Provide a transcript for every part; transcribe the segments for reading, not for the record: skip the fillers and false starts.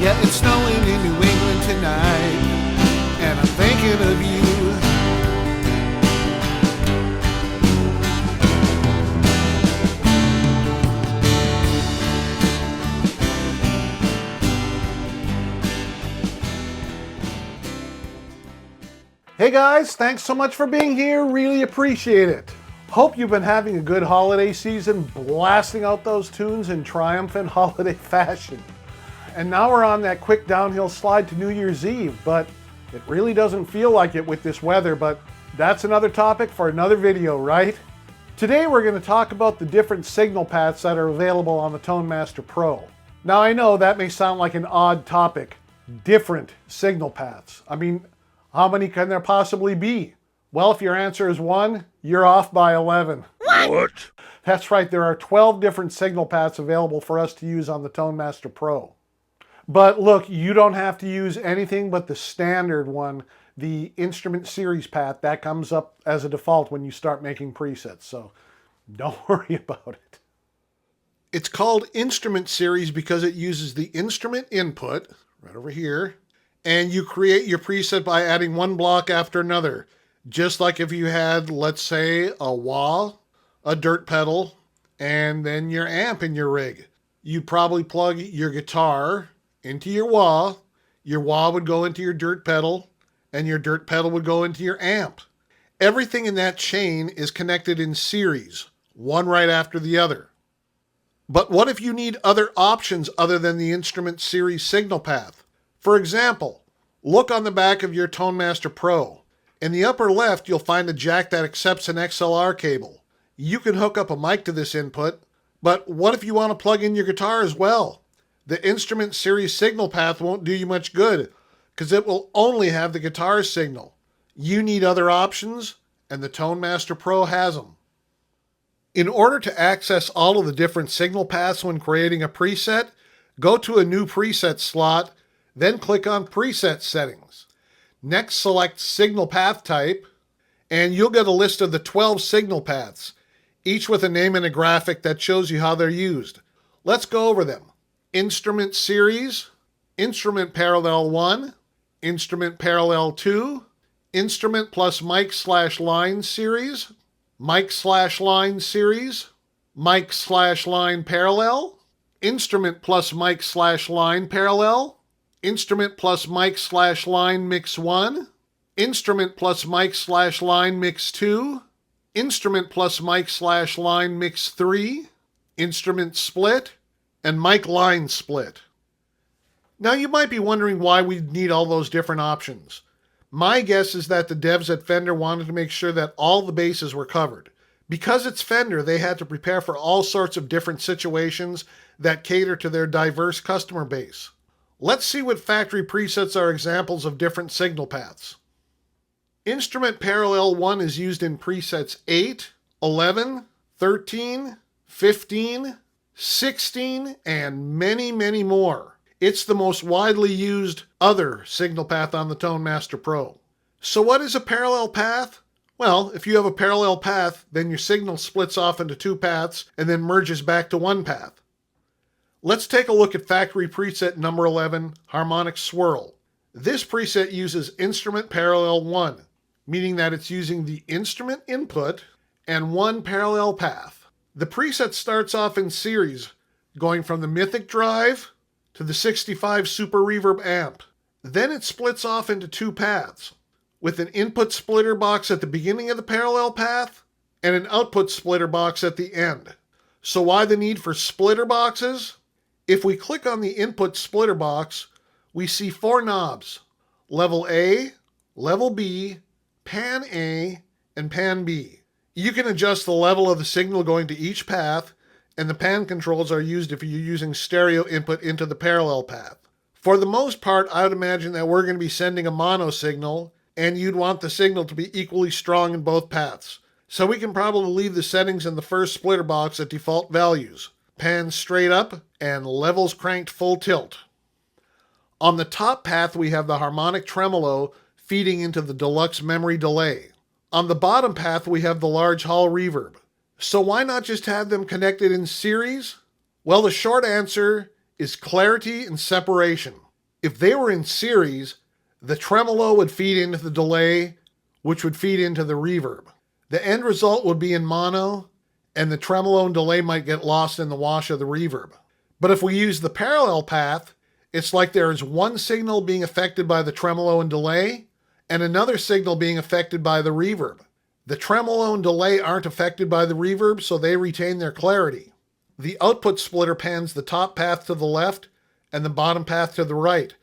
Yeah, it's snowing in New England tonight, and I'm thinking of you. Hey guys, thanks so much for being here. Really appreciate it. Hope you've been having a good holiday season, blasting out those tunes in triumphant holiday fashion. And now we're on that quick downhill slide to New Year's Eve, but it really doesn't feel like it with this weather, but that's another topic for another video, right? Today we're going to talk about the different signal paths that are available on the Tone Master Pro. Now I know that may sound like an odd topic, different signal paths. I mean, how many can there possibly be? Well, if your answer is 1, you're off by 11. What? That's right, there are 12 different signal paths available for us to use on the Tone Master Pro. But look, you don't have to use anything but the standard one, the instrument series path. That comes up as a default when you start making presets, so don't worry about it. It's called instrument series because it uses the instrument input, right over here, and you create your preset by adding one block after another. Just like if you had, let's say, a wah, a dirt pedal, and then your amp in your rig. You'd probably plug your guitar into your wah would go into your dirt pedal, and your dirt pedal would go into your amp. Everything in that chain is connected in series, one right after the other. But what if you need other options other than the instrument series signal path? For example, look on the back of your Tone Master Pro. In the upper left, you'll find a jack that accepts an XLR cable. You can hook up a mic to this input, but what if you want to plug in your guitar as well? The instrument series signal path won't do you much good because it will only have the guitar signal. You need other options, and the Tone Master Pro has them. In order to access all of the different signal paths when creating a preset, go to a new preset slot, then click on Preset Settings. Next, select Signal Path Type, and you'll get a list of the 12 signal paths, each with a name and a graphic that shows you how they're used. Let's go over them. Instrument Series, Instrument Parallel 1, Instrument Parallel 2, Instrument plus Mic/Line Series, Mic/Line Series, Mic/Line Parallel, Instrument plus Mic/Line Parallel, Instrument plus Mic/Line Mix 1, Instrument plus Mic/Line Mix 2, Instrument plus Mic/Line Mix 3, Instrument Split, and Mic Line Split. Now you might be wondering why we need all those different options. My guess is that the devs at Fender wanted to make sure that all the bases were covered. Because it's Fender, they had to prepare for all sorts of different situations that cater to their diverse customer base. Let's see what factory presets are examples of different signal paths. Instrument Parallel 1 is used in presets 8, 11, 13, 15, 16, and many, many more. It's the most widely used other signal path on the Tone Master Pro. So what is a parallel path? Well, if you have a parallel path, then your signal splits off into 2 paths and then merges back to 1 path. Let's take a look at factory preset number 11, Harmonic Swirl. This preset uses Instrument Parallel 1, meaning that it's using the instrument input and 1 parallel path. The preset starts off in series, going from the Mythic drive to the 65 Super Reverb amp. Then it splits off into 2 paths, with an input splitter box at the beginning of the parallel path and an output splitter box at the end. So why the need for splitter boxes? If we click on the input splitter box, we see 4 knobs: Level A, Level B, Pan A, and Pan B. You can adjust the level of the signal going to each path, and the pan controls are used if you're using stereo input into the parallel path. For the most part, I would imagine that we're going to be sending a mono signal, and you'd want the signal to be equally strong in both paths. So we can probably leave the settings in the first splitter box at default values: pan straight up and levels cranked full tilt. On the top path, we have the harmonic tremolo feeding into the deluxe memory delay. On the bottom path, we have the large hall reverb. So why not just have them connected in series? Well, the short answer is clarity and separation. If they were in series, the tremolo would feed into the delay, which would feed into the reverb. The end result would be in mono, and the tremolo and delay might get lost in the wash of the reverb. But if we use the parallel path, it's like there is one signal being affected by the tremolo and delay, and another signal being affected by the reverb. The tremolo and delay aren't affected by the reverb, so they retain their clarity. The output splitter pans the top path to the left and the bottom path to the right.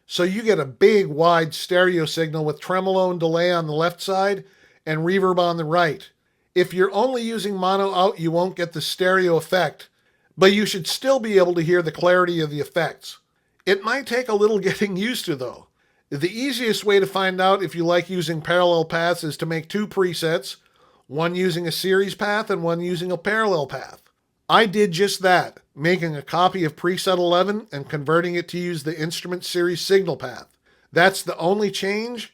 So you get a big, wide stereo signal with tremolo and delay on the left side and reverb on the right. If you're only using mono out, you won't get the stereo effect, but you should still be able to hear the clarity of the effects. It might take a little getting used to, though. The easiest way to find out if you like using parallel paths is to make two presets, one using a series path and one using a parallel path. I did just that, making a copy of preset 11 and converting it to use the instrument series signal path. That's the only change,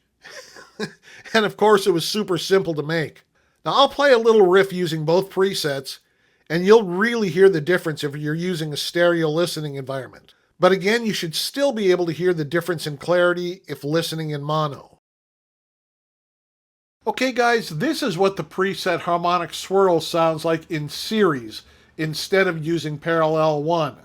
and of course it was super simple to make. Now I'll play a little riff using both presets, and you'll really hear the difference if you're using a stereo listening environment. But again, you should still be able to hear the difference in clarity if listening in mono. Okay guys, this is what the preset harmonic swirl sounds like in series instead of using parallel 1.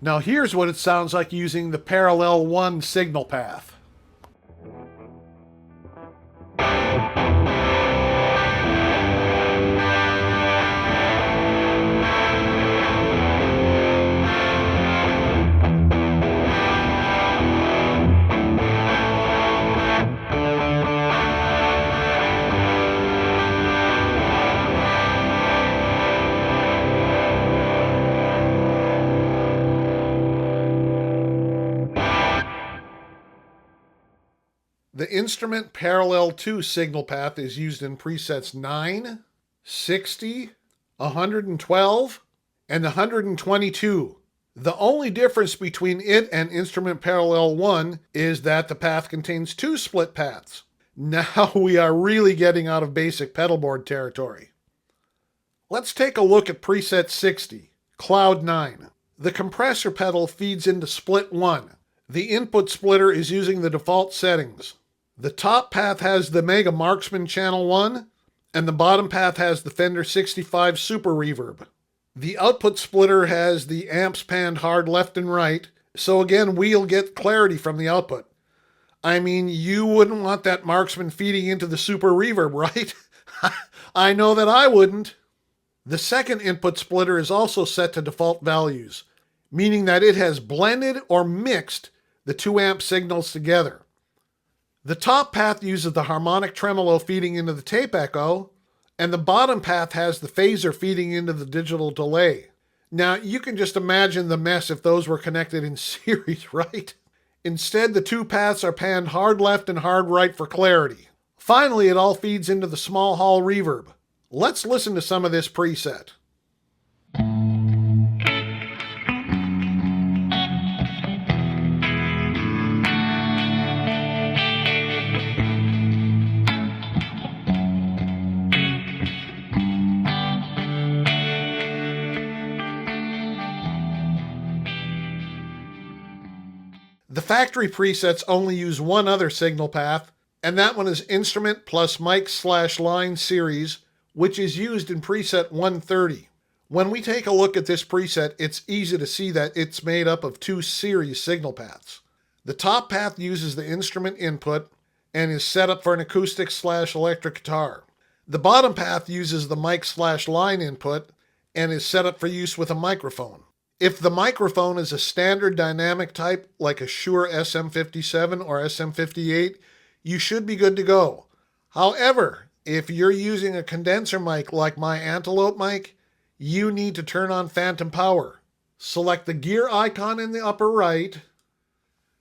Now here's what it sounds like using the parallel 1 signal path. The instrument parallel 2 signal path is used in presets 9, 60, 112, and 122. The only difference between it and instrument parallel 1 is that the path contains two split paths. Now we are really getting out of basic pedalboard territory. Let's take a look at preset 60, Cloud 9. The compressor pedal feeds into split 1. The input splitter is using the default settings. The top path has the Mega Marksman Channel 1, and the bottom path has the Fender 65 Super Reverb. The output splitter has the amps panned hard left and right, so again, we'll get clarity from the output. I mean, you wouldn't want that Marksman feeding into the Super Reverb, right? I know that I wouldn't. The second input splitter is also set to default values, meaning that it has blended or mixed the 2 amp signals together. The top path uses the harmonic tremolo feeding into the tape echo, and the bottom path has the phaser feeding into the digital delay. Now, you can just imagine the mess if those were connected in series, right? Instead, the 2 paths are panned hard left and hard right for clarity. Finally, it all feeds into the small hall reverb. Let's listen to some of this preset. The factory presets only use one other signal path, and that one is instrument plus mic/line series, which is used in preset 130. When we take a look at this preset, it's easy to see that it's made up of 2 series signal paths. The top path uses the instrument input and is set up for an acoustic/electric guitar. The bottom path uses the mic/line input and is set up for use with a microphone. If the microphone is a standard dynamic type like a Shure SM57 or SM58, you should be good to go. However, if you're using a condenser mic like my Antelope mic, you need to turn on phantom power. Select the gear icon in the upper right,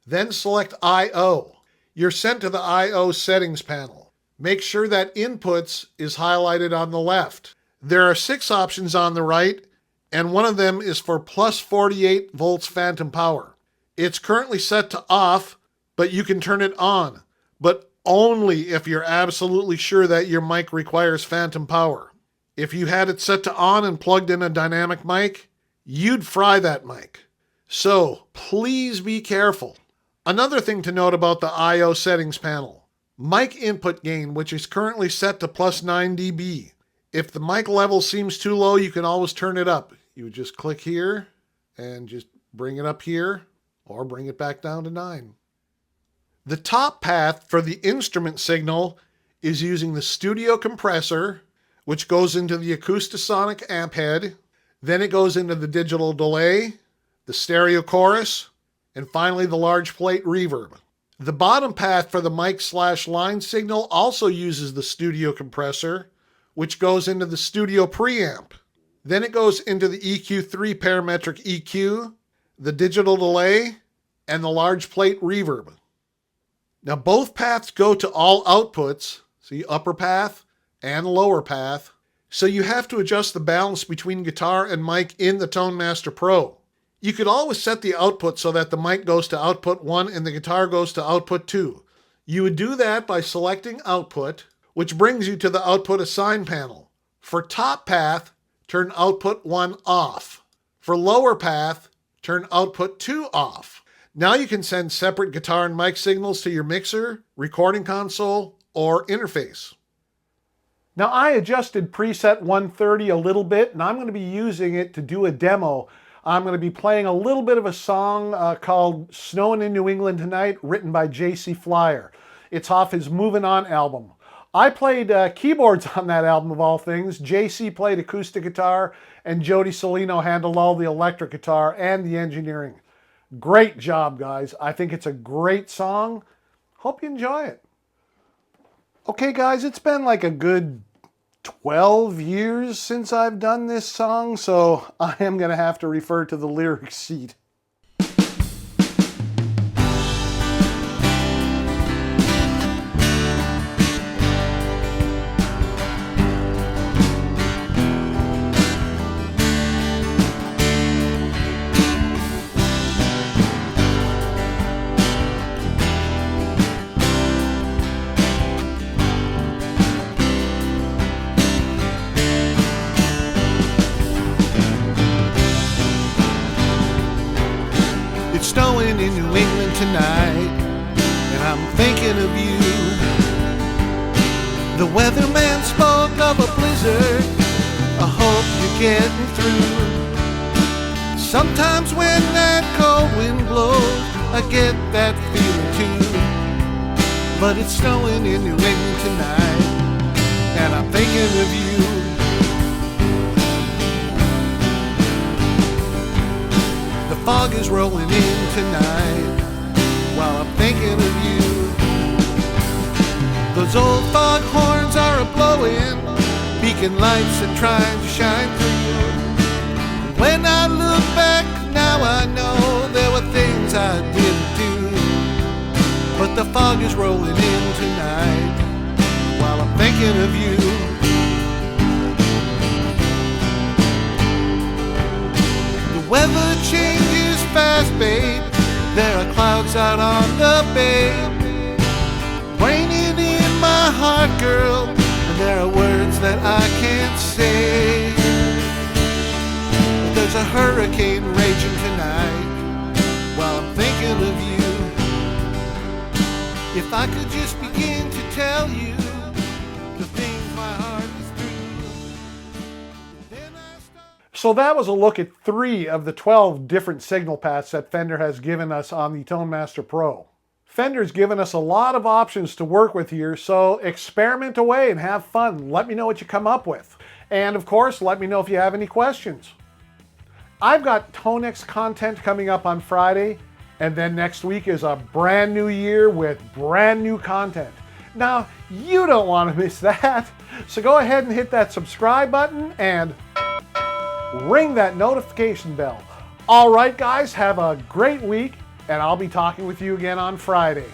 then select I/O. you're sent to the I/O settings panel. Make sure that Inputs is highlighted on the left. There are 6 options on the right, and one of them is for plus 48 volts phantom power. It's currently set to off, but you can turn it on, but only if you're absolutely sure that your mic requires phantom power. If you had it set to on and plugged in a dynamic mic, you'd fry that mic. So please be careful. Another thing to note about the I/O settings panel, mic input gain, which is currently set to plus 9 dB. If the mic level seems too low, you can always turn it up. You would just click here and just bring it up here or bring it back down to 9. The top path for the instrument signal is using the studio compressor, which goes into the Acoustasonic amp head. Then it goes into the digital delay, the stereo chorus, and finally the large plate reverb. The bottom path for the mic/line signal also uses the studio compressor, which goes into the studio preamp. Then it goes into the EQ3 parametric EQ, the digital delay, and the large plate reverb. Now both paths go to all outputs, see upper path and lower path, so you have to adjust the balance between guitar and mic in the Tone Master Pro. You could always set the output so that the mic goes to output 1 and the guitar goes to output 2. You would do that by selecting output, which brings you to the output assign panel. For top path, turn output 1 off. For lower path, turn output 2 off. Now you can send separate guitar and mic signals to your mixer, recording console, or interface. Now I adjusted preset 130 a little bit, and I'm going to be using it to do a demo. I'm going to be playing a little bit of a song called Snowin' in New England Tonight, written by J.C. Flyer. It's off his Movin' On album. I played keyboards on that album of all things. J.C. played acoustic guitar, and Jody Solino handled all the electric guitar and the engineering. Great job, guys. I think it's a great song. Hope you enjoy it. Okay, guys, it's been like a good 12 years since I've done this song, so I am going to have to refer to the lyric sheet. It's snowing in New England tonight, and I'm thinking of you. The weatherman spoke of a blizzard. I hope you're getting through. Sometimes when that cold wind blows, I get that feeling too. But it's snowing in New England tonight, and I'm thinking of you. The fog is rolling in tonight while I'm thinking of you. Those old fog horns are a-blowing, beacon lights are trying to shine through. When I look back, now I know there were things I didn't do. But the fog is rolling in tonight while I'm thinking of you. The weather changes fast, babe. There are clouds out on the bay, raining in my heart, girl, and there are words that I can't say. There's a hurricane raging tonight while I'm thinking of you. If I could just begin to tell you the things my heart is through, then I start. So that was a look at 3 of the 12 different signal paths that Fender has given us on the Tone Master Pro. Fender's given us a lot of options to work with here, so experiment away and have fun. Let me know what you come up with. And of course, let me know if you have any questions. I've got Tonex content coming up on Friday, and then next week is a brand new year with brand new content. Now, you don't want to miss that, so go ahead and hit that subscribe button and ring that notification bell. All right, guys, have a great week, and I'll be talking with you again on Friday.